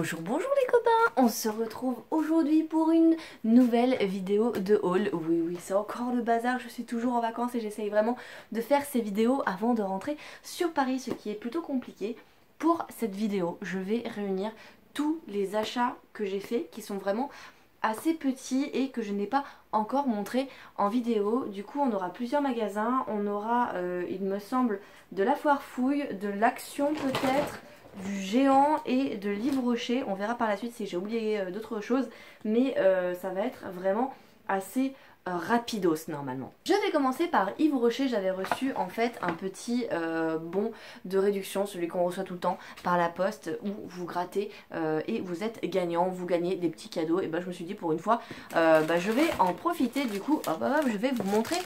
Bonjour, bonjour les copains. On se retrouve aujourd'hui pour une nouvelle vidéo de haul. Oui, c'est encore le bazar, je suis toujours en vacances et j'essaye vraiment de faire ces vidéos avant de rentrer sur Paris, ce qui est plutôt compliqué. Pour cette vidéo, je vais réunir tous les achats que j'ai faits, qui sont vraiment assez petits et que je n'ai pas encore montré en vidéo. Du coup on aura plusieurs magasins, on aura il me semble de la Foire Fouille, de l'Action peut-être, du Géant et de l'Yves Rocher. On verra par la suite si j'ai oublié d'autres choses, mais ça va être vraiment assez rapidos normalement. Je vais commencer par Yves Rocher. J'avais reçu en fait un petit bon de réduction, celui qu'on reçoit tout le temps par la poste, où vous grattez et vous êtes gagnant, vous gagnez des petits cadeaux. Et bah je me suis dit pour une fois je vais en profiter. Du coup je vais vous montrer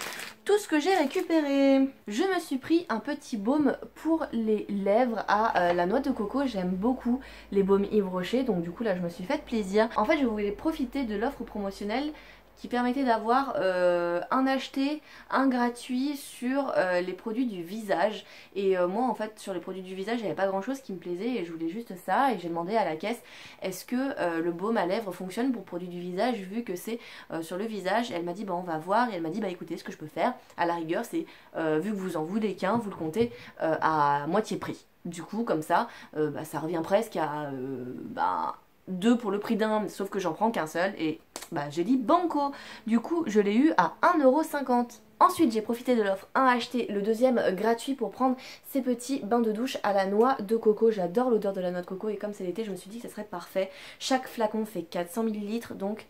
tout ce que j'ai récupéré. Je me suis pris un petit baume pour les lèvres à la noix de coco. J'aime beaucoup les baumes Yves Rocher, donc du coup là je me suis fait plaisir. En fait je voulais profiter de l'offre promotionnelle qui permettait d'avoir un acheté, un gratuit sur les produits du visage. Et moi en fait sur les produits du visage il n'y avait pas grand chose qui me plaisait et je voulais juste ça. Et j'ai demandé à la caisse est-ce que le baume à lèvres fonctionne pour produits du visage vu que c'est sur le visage. Et elle m'a dit bah on va voir. Et elle m'a dit bah écoutez, ce que je peux faire à la rigueur c'est vu que vous en voulez qu'un, vous le comptez à moitié prix. Du coup comme ça ça revient presque à 2 pour le prix d'un, sauf que j'en prends qu'un seul et j'ai dit banco. Du coup je l'ai eu à 1,50 €. Ensuite j'ai profité de l'offre 1 acheté, le deuxième gratuit pour prendre ces petits bains de douche à la noix de coco. J'adore l'odeur de la noix de coco et comme c'est l'été je me suis dit que ça serait parfait. Chaque flacon fait 400 ml donc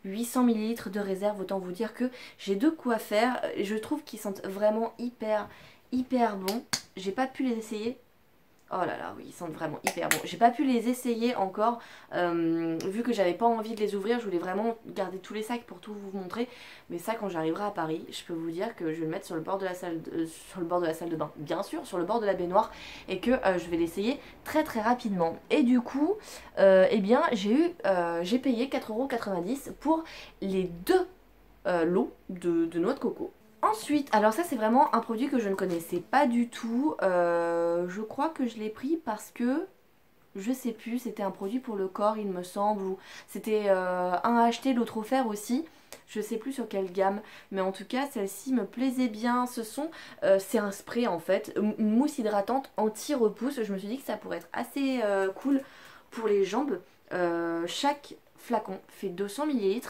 800 ml de réserve. Autant vous dire que j'ai de quoi faire. Je trouve qu'ils sentent vraiment hyper bons. J'ai pas pu les essayer. Oh là là, oui, ils sentent vraiment hyper bons. J'ai pas pu les essayer encore, vu que j'avais pas envie de les ouvrir. Je voulais vraiment garder tous les sacs pour tout vous montrer. Mais ça, quand j'arriverai à Paris, je peux vous dire que je vais le mettre sur le bord de la salle de bain, bien sûr, sur le bord de la baignoire, et que je vais l'essayer très rapidement. Et du coup, j'ai payé 4,90 € pour les deux lots de noix de coco. Ensuite, alors ça c'est vraiment un produit que je ne connaissais pas du tout. Je crois que je l'ai pris parce que, je sais plus, c'était un produit pour le corps il me semble, ou c'était un à acheter, l'autre offert aussi. Je sais plus sur quelle gamme, mais en tout cas celle-ci me plaisait bien. C'est un spray en fait, une mousse hydratante anti-repousse. Je me suis dit que ça pourrait être assez cool pour les jambes. Chaque flacon fait 200 ml.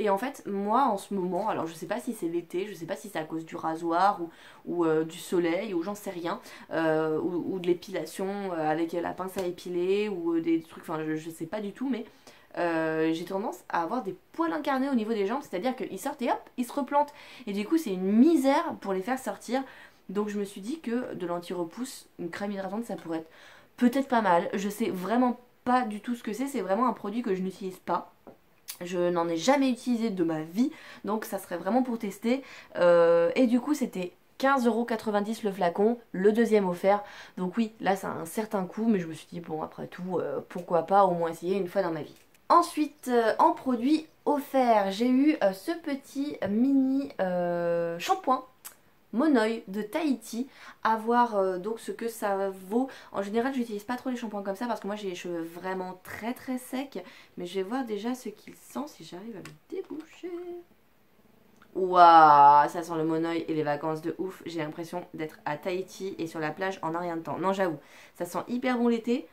Et en fait, moi en ce moment, alors je sais pas si c'est l'été, je sais pas si c'est à cause du rasoir ou du soleil ou j'en sais rien, ou de l'épilation avec la pince à épiler ou des trucs, enfin je sais pas du tout, mais j'ai tendance à avoir des poils incarnés au niveau des jambes, c'est-à-dire qu'ils sortent et hop, ils se replantent. Et du coup, c'est une misère pour les faire sortir. Donc je me suis dit que de l'anti-repousse, une crème hydratante, ça pourrait être peut-être pas mal. Je sais vraiment pas du tout ce que c'est vraiment un produit que je n'utilise pas. Je n'en ai jamais utilisé de ma vie, donc ça serait vraiment pour tester. Et du coup c'était 15,90 € le flacon, le deuxième offert. Donc oui, là ça a un certain coût, mais je me suis dit bon après tout, pourquoi pas au moins essayer une fois dans ma vie. Ensuite, en produit offert, j'ai eu ce petit mini shampoing Monoï de Tahiti, à voir donc ce que ça vaut. En général j'utilise pas trop les shampoings comme ça parce que moi j'ai les cheveux vraiment très secs, mais je vais voir déjà ce qu'il sent si j'arrive à le déboucher. Waouh, ça sent le Monoï et les vacances de ouf. J'ai l'impression d'être à Tahiti et sur la plage en un rien de temps. Non j'avoue, ça sent hyper bon l'été.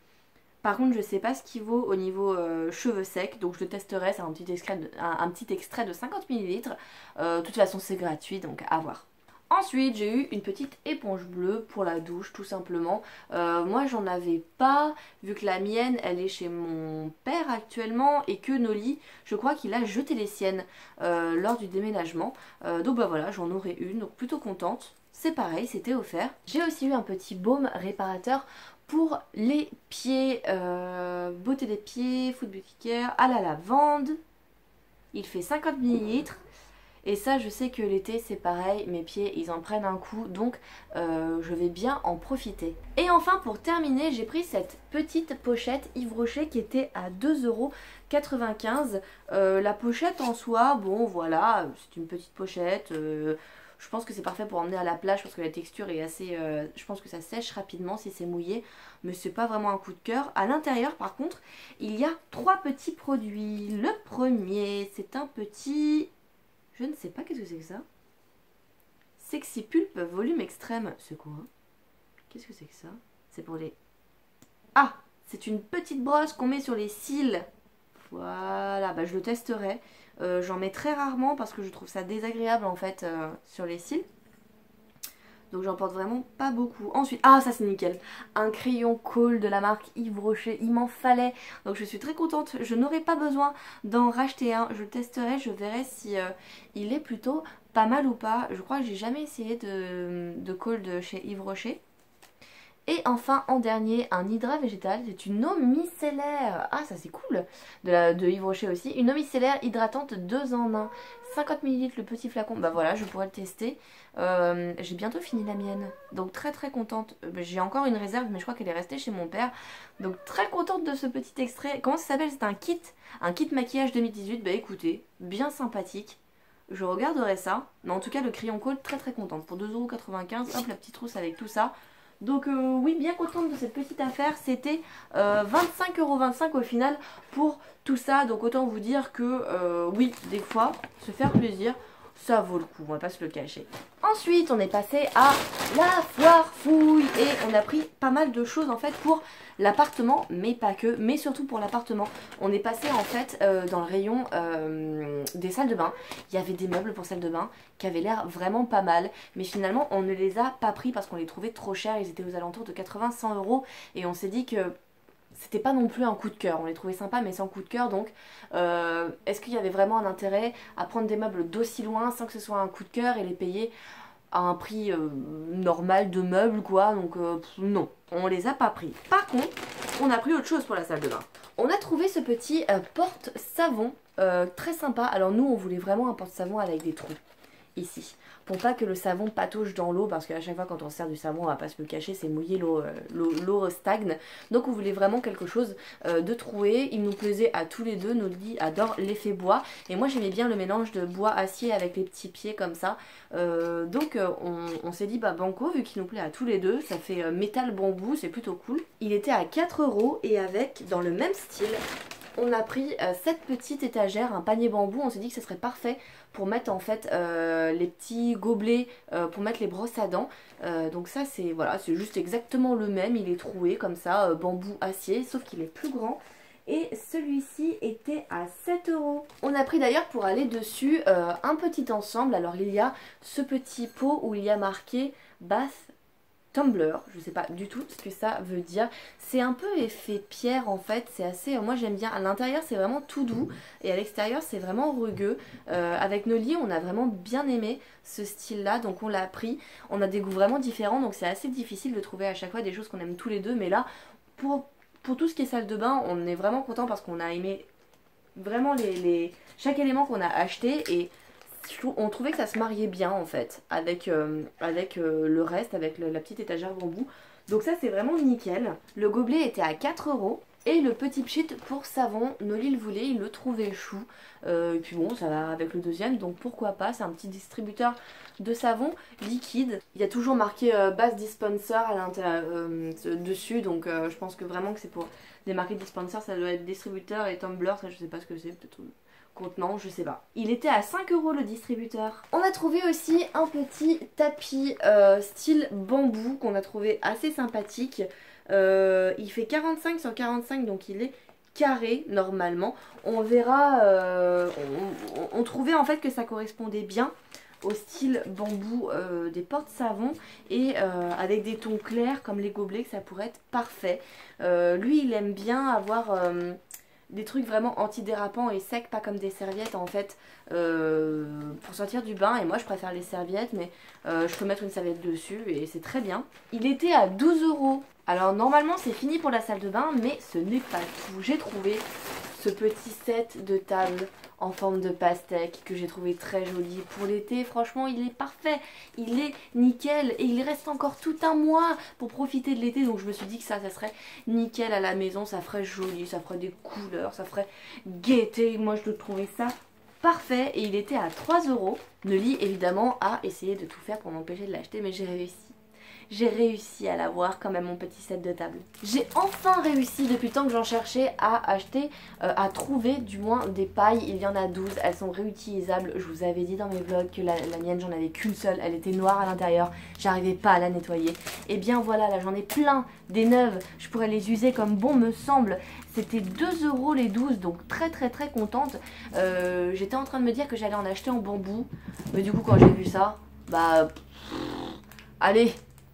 Par contre je sais pas ce qu'il vaut au niveau cheveux secs, donc je le testerai. C'est un petit extrait de 50 ml. De toute façon c'est gratuit donc à voir. Ensuite j'ai eu une petite éponge bleue pour la douche tout simplement. Moi j'en avais pas, vu que la mienne elle est chez mon père actuellement et que Noli, je crois qu'il a jeté les siennes lors du déménagement. Donc voilà, j'en aurai une, donc plutôt contente. C'est pareil, c'était offert. J'ai aussi eu un petit baume réparateur pour les pieds, beauté des pieds, Foot Beauty Care à la lavande. Il fait 50 ml. Et ça je sais que l'été c'est pareil, mes pieds ils en prennent un coup, donc je vais bien en profiter. Et enfin pour terminer j'ai pris cette petite pochette Yves Rocher qui était à 2,95 €. La pochette en soi, bon voilà, c'est une petite pochette, Je pense que c'est parfait pour emmener à la plage parce que la texture est assez... je pense que ça sèche rapidement si c'est mouillé, mais c'est pas vraiment un coup de cœur. À l'intérieur par contre, il y a 3 petits produits. Le premier, c'est un petit... Je ne sais pas qu'est-ce que c'est que ça. Sexy Pulp volume extrême. C'est quoi? Qu'est-ce que c'est que ça? C'est pour les... Ah! C'est une petite brosse qu'on met sur les cils. Voilà, bah je le testerai. J'en mets très rarement parce que je trouve ça désagréable en fait sur les cils. Donc j'en porte vraiment pas beaucoup. Ensuite, ah ça c'est nickel, un crayon Kohl de la marque Yves Rocher, il m'en fallait. Donc je suis très contente, je n'aurai pas besoin d'en racheter un. Je le testerai, je verrai si il est plutôt pas mal ou pas. Je crois que j'ai jamais essayé de Kohl de chez Yves Rocher. Et enfin en dernier, un hydra végétal, c'est une eau micellaire. Ah ça c'est cool, de Yves Rocher aussi. Une eau micellaire hydratante 2 en 1. 50 ml le petit flacon, bah voilà je pourrais le tester. J'ai bientôt fini la mienne, donc très très contente. J'ai encore une réserve mais je crois qu'elle est restée chez mon père. Donc très contente de ce petit extrait. Comment ça s'appelle? C'est un kit maquillage 2018, bah écoutez, bien sympathique. Je regarderai ça, mais en tout cas le crayon Kohl très très contente. Pour 2,95 €, hop la petite trousse avec tout ça. Donc oui, bien contente de cette petite affaire. C'était 25,25 € au final pour tout ça. Donc autant vous dire que oui, des fois, se faire plaisir, ça vaut le coup, on va pas se le cacher. Ensuite, on est passé à la foire fouille et on a pris pas mal de choses en fait pour l'appartement, mais pas que, mais surtout pour l'appartement. On est passé en fait dans le rayon des salles de bain. Il y avait des meubles pour salle de bain qui avaient l'air vraiment pas mal, mais finalement on ne les a pas pris parce qu'on les trouvait trop chers. Ils étaient aux alentours de 80-100 € et on s'est dit que c'était pas non plus un coup de cœur. On les trouvait sympas mais sans coup de cœur. Donc est-ce qu'il y avait vraiment un intérêt à prendre des meubles d'aussi loin sans que ce soit un coup de cœur et les payer à un prix normal de meubles quoi? Donc non, on les a pas pris. Par contre, on a pris autre chose pour la salle de bain. On a trouvé ce petit porte-savon très sympa. Alors nous on voulait vraiment un porte-savon avec des trous ici, pour pas que le savon patauge dans l'eau, parce qu'à chaque fois quand on sert du savon, on va pas se le cacher, c'est mouillé, l'eau stagne. Donc on voulait vraiment quelque chose de troué. Il nous plaisait à tous les deux, nos lits adorent l'effet bois, et moi j'aimais bien le mélange de bois acier avec les petits pieds comme ça. Donc on s'est dit bah banco, vu qu'il nous plaît à tous les deux, ça fait métal bambou, c'est plutôt cool. Il était à 4 € et avec, dans le même style, on a pris cette petite étagère, un panier bambou. On s'est dit que ce serait parfait pour mettre en fait les petits gobelets pour mettre les brosses à dents. Donc ça c'est voilà, c'est juste exactement le même, il est troué comme ça, bambou acier, sauf qu'il est plus grand. Et celui-ci était à 7 €. On a pris d'ailleurs pour aller dessus un petit ensemble. Alors il y a ce petit pot où il y a marqué bath tumbler, je sais pas du tout ce que ça veut dire. C'est un peu effet pierre en fait, c'est assez... Moi j'aime bien, à l'intérieur c'est vraiment tout doux et à l'extérieur c'est vraiment rugueux. Avec nos lits on a vraiment bien aimé ce style là, donc on l'a pris. On a des goûts vraiment différents, donc c'est assez difficile de trouver à chaque fois des choses qu'on aime tous les deux. Mais là, pour tout ce qui est salle de bain, on est vraiment content parce qu'on a aimé vraiment chaque élément qu'on a acheté. Et on trouvait que ça se mariait bien en fait avec le reste, avec la petite étagère bambou. Donc ça c'est vraiment nickel. Le gobelet était à 4 € et le petit pchit pour savon, Noli le voulait, il le trouvait chou. Et puis bon, ça va avec le deuxième, donc pourquoi pas. C'est un petit distributeur de savon liquide. Il y a toujours marqué Bath Dispenser à l'intérieur dessus, donc je pense que vraiment que c'est pour des marques dispenser, ça doit être distributeur et tumbler, ça je sais pas ce que c'est, peut-être contenant, je sais pas. Il était à 5 € le distributeur. On a trouvé aussi un petit tapis style bambou qu'on a trouvé assez sympathique. Il fait 45 sur 45, donc il est carré normalement. On verra, on trouvait en fait que ça correspondait bien au style bambou des porte-savons et avec des tons clairs comme les gobelets, que ça pourrait être parfait. Lui il aime bien avoir des trucs vraiment antidérapants et secs, pas comme des serviettes en fait pour sortir du bain. Et moi je préfère les serviettes, mais je peux mettre une serviette dessus et c'est très bien. Il était à 12 €. Alors normalement c'est fini pour la salle de bain, mais ce n'est pas tout. J'ai trouvé ce petit set de table en forme de pastèque que j'ai trouvé très joli pour l'été. Franchement il est parfait, il est nickel et il reste encore tout un mois pour profiter de l'été. Donc je me suis dit que ça serait nickel à la maison, ça ferait joli, ça ferait des couleurs, ça ferait gaieté. Moi je trouve ça parfait et il était à 3 €. Noli évidemment a essayé de tout faire pour m'empêcher de l'acheter, mais j'ai réussi. J'ai réussi à l'avoir quand même, mon petit set de table. J'ai enfin réussi depuis le temps que j'en cherchais à acheter, à trouver du moins des pailles. Il y en a 12, elles sont réutilisables. Je vous avais dit dans mes vlogs que la mienne j'en avais qu'une seule, elle était noire à l'intérieur. J'arrivais pas à la nettoyer. Et bien voilà, là j'en ai plein, des neuves. Je pourrais les user comme bon me semble. C'était 2 € les 12, donc très contente. J'étais en train de me dire que j'allais en acheter en bambou. Mais du coup quand j'ai vu ça, bah... allez,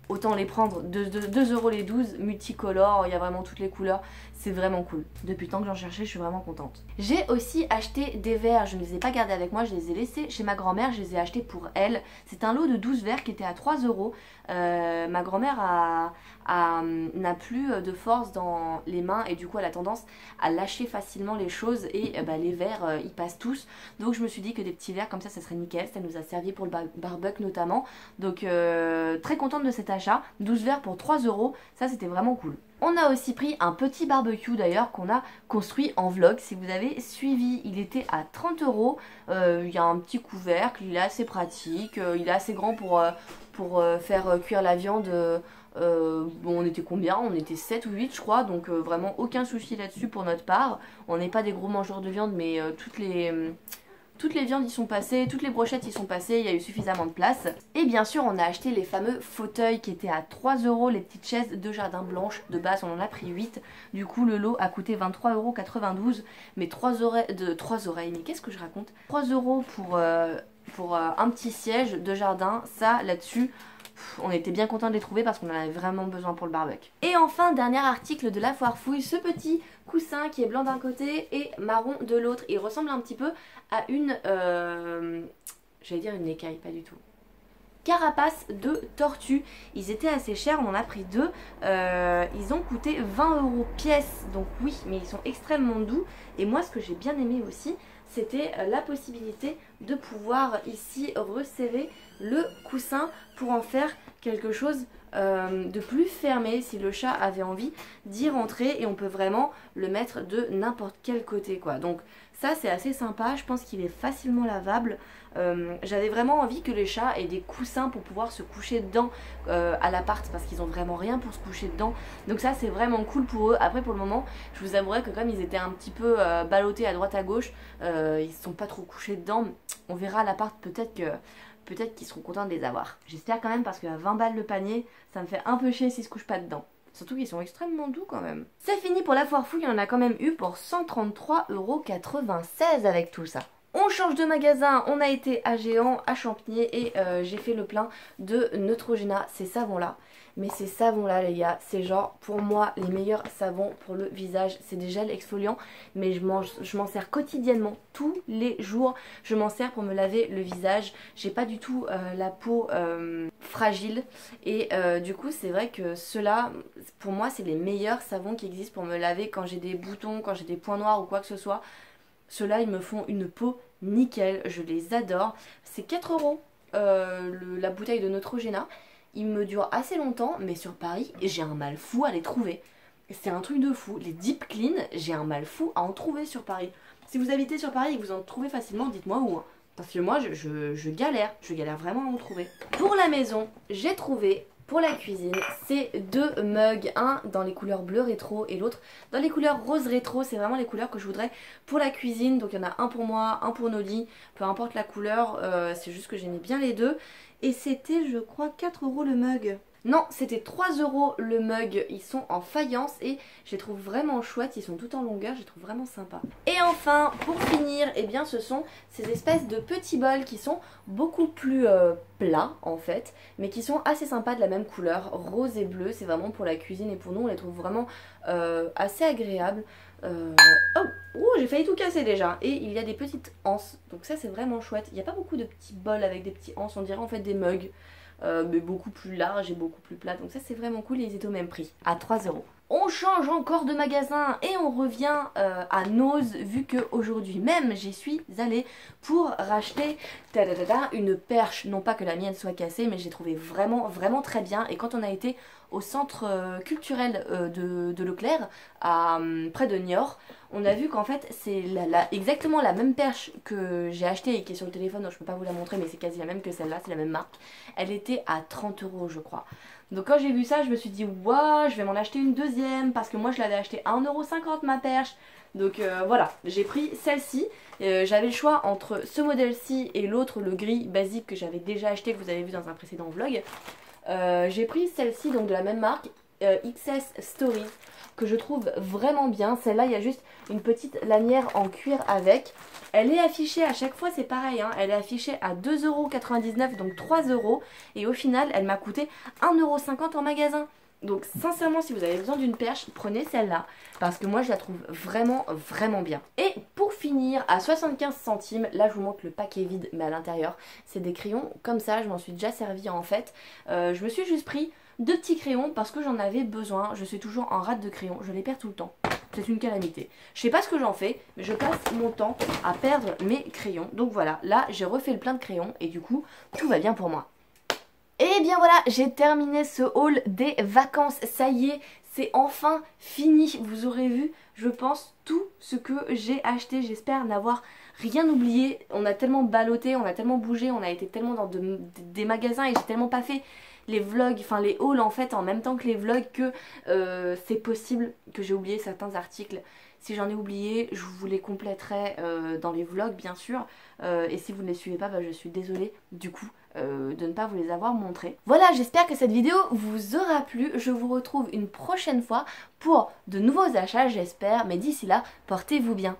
autant les prendre, 2 € les 12, multicolores, il y a vraiment toutes les couleurs, c'est vraiment cool. Depuis le temps que j'en cherchais, je suis vraiment contente. J'ai aussi acheté des verres, je ne les ai pas gardés avec moi, je les ai laissés chez ma grand-mère, je les ai achetés pour elle. C'est un lot de 12 verres qui était à 3 €. Ma grand-mère n'a plus de force dans les mains et du coup elle a tendance à lâcher facilement les choses et les verres ils passent tous. Donc je me suis dit que des petits verres comme ça serait nickel, ça nous a servi pour le barbecue notamment. Donc très contente de cet achat, 12 verres pour 3 €, ça c'était vraiment cool. On a aussi pris un petit barbecue d'ailleurs qu'on a construit en vlog, si vous avez suivi, il était à 30 €. Il y a un petit couvercle, il est assez pratique, il est assez grand pour faire cuire la viande. Bon, on était combien? On était 7 ou 8 je crois, donc vraiment aucun souci là-dessus pour notre part. On n'est pas des gros mangeurs de viande, mais toutes les viandes y sont passées, toutes les brochettes y sont passées, il y a eu suffisamment de place. Et bien sûr on a acheté les fameux fauteuils qui étaient à 3 €, les petites chaises de jardin blanches. De base on en a pris 8, du coup le lot a coûté 23,92 €. Mais 3 oreilles, mais qu'est-ce que je raconte? 3 € pour un petit siège de jardin, ça là-dessus... on était bien content de les trouver parce qu'on en avait vraiment besoin pour le barbecue. Et enfin, dernier article de la foire fouille, ce petit coussin qui est blanc d'un côté et marron de l'autre. Il ressemble un petit peu à une... j'allais dire une écaille, pas du tout. Carapace de tortue. Ils étaient assez chers, on en a pris 2. Ils ont coûté 20 € pièce, donc oui, mais ils sont extrêmement doux. Et moi, ce que j'ai bien aimé aussi, c'était la possibilité de pouvoir ici resserrer le coussin pour en faire quelque chose de plus fermé si le chat avait envie d'y rentrer, et on peut vraiment le mettre de n'importe quel côté quoi. Donc ça c'est assez sympa, je pense qu'il est facilement lavable. J'avais vraiment envie que les chats aient des coussins pour pouvoir se coucher dedans à l'appart, parce qu'ils ont vraiment rien pour se coucher dedans. Donc ça c'est vraiment cool pour eux. Après pour le moment je vous avouerai que comme ils étaient un petit peu ballottés à droite à gauche, ils se sont pas trop couchés dedans. On verra à l'appart, peut-être qu'ils seront contents de les avoir. J'espère quand même, parce qu'à 20 balles le panier, ça me fait un peu chier s'ils se couchent pas dedans. Surtout qu'ils sont extrêmement doux quand même. C'est fini pour la foire fouille, on a quand même eu pour 133,96 € avec tout ça. On change de magasin, on a été à Géant, à Champniers, et j'ai fait le plein de Neutrogena, ces savons là. Mais ces savons là les gars, c'est genre pour moi les meilleurs savons pour le visage. C'est des gels exfoliants, mais je m'en sers quotidiennement, tous les jours. Je m'en sers pour me laver le visage. J'ai pas du tout la peau fragile, et du coup c'est vrai que ceux-là, pour moi c'est les meilleurs savons qui existent pour me laver quand j'ai des boutons, quand j'ai des points noirs ou quoi que ce soit. Ceux-là ils me font une peau nickel, je les adore. C'est 4 € la bouteille de Neutrogena. Il me dure assez longtemps, mais sur Paris j'ai un mal fou à les trouver. C'est un truc de fou. Les Deep Clean, j'ai un mal fou à en trouver sur Paris. Si vous habitez sur Paris et que vous en trouvez facilement, dites-moi où. Parce que moi je galère vraiment à en trouver. Pour la maison, j'ai trouvé pour la cuisine ces 2 mugs, un dans les couleurs bleu rétro et l'autre dans les couleurs rose rétro. C'est vraiment les couleurs que je voudrais pour la cuisine. Donc il y en a un pour moi, un pour Noli, peu importe la couleur, c'est juste que j'aimais bien les deux. Et c'était je crois 4 € le mug. Non, c'était 3 € le mug. Ils sont en faïence et je les trouve vraiment chouettes. Ils sont tout en longueur, je les trouve vraiment sympas. Et enfin, pour finir, eh bien, ce sont ces espèces de petits bols qui sont beaucoup plus plats en fait, mais qui sont assez sympas, de la même couleur, rose et bleu. C'est vraiment pour la cuisine, et pour nous on les trouve vraiment assez agréables. Oh, j'ai failli tout casser déjà. Et il y a des petites anses, donc ça c'est vraiment chouette. Il n'y a pas beaucoup de petits bols avec des petits anses, on dirait en fait des mugs. Mais beaucoup plus large et beaucoup plus plat, donc ça c'est vraiment cool, et ils étaient au même prix, à 3 €. On change encore de magasin et on revient à Noz, vu que aujourd'hui même j'y suis allée pour racheter une perche. Non pas que la mienne soit cassée, mais j'ai trouvé vraiment très bien. Et quand on a été au centre culturel de Leclerc, près de Niort, on a vu qu'en fait c'est exactement la même perche que j'ai achetée et qui est sur le téléphone, donc je peux pas vous la montrer, mais c'est quasi la même que celle-là, c'est la même marque. Elle était à 30 € je crois. Donc quand j'ai vu ça, je me suis dit waouh, je vais m'en acheter une deuxième parce que moi je l'avais acheté à 1,50 € ma perche. Donc voilà, j'ai pris celle-ci. J'avais le choix entre ce modèle-ci et l'autre, le gris basique que j'avais déjà acheté, que vous avez vu dans un précédent vlog. J'ai pris celle-ci, donc de la même marque, XS Stories, que je trouve vraiment bien. Celle-là, il y a juste une petite lanière en cuir avec. Elle est affichée à chaque fois, c'est pareil, hein, elle est affichée à 2,99 €, donc 3 €. Et au final, elle m'a coûté 1,50 € en magasin. Donc sincèrement, si vous avez besoin d'une perche, prenez celle-là, parce que moi je la trouve vraiment bien. Et pour finir, à 75 centimes, là je vous montre le paquet vide, mais à l'intérieur, c'est des crayons comme ça, je m'en suis déjà servi en fait. Je me suis juste pris 2 petits crayons parce que j'en avais besoin. Je suis toujours en rate de crayons, je les perds tout le temps. C'est une calamité. Je sais pas ce que j'en fais, mais je passe mon temps à perdre mes crayons. Donc voilà, là j'ai refait le plein de crayons et du coup, tout va bien pour moi. Et bien voilà, j'ai terminé ce haul des vacances. Ça y est, c'est enfin fini. Vous aurez vu, je pense, tout ce que j'ai acheté. J'espère n'avoir rien oublié. On a tellement ballotté, on a tellement bougé, on a été tellement dans des magasins et j'ai tellement pas fait les vlogs, enfin les hauls en fait en même temps que les vlogs que c'est possible que j'ai oublié certains articles. Si j'en ai oublié, je vous les compléterai dans les vlogs bien sûr. Et si vous ne les suivez pas, bah, je suis désolée du coup de ne pas vous les avoir montrés. Voilà, j'espère que cette vidéo vous aura plu. Je vous retrouve une prochaine fois pour de nouveaux achats, j'espère. Mais d'ici là, portez-vous bien.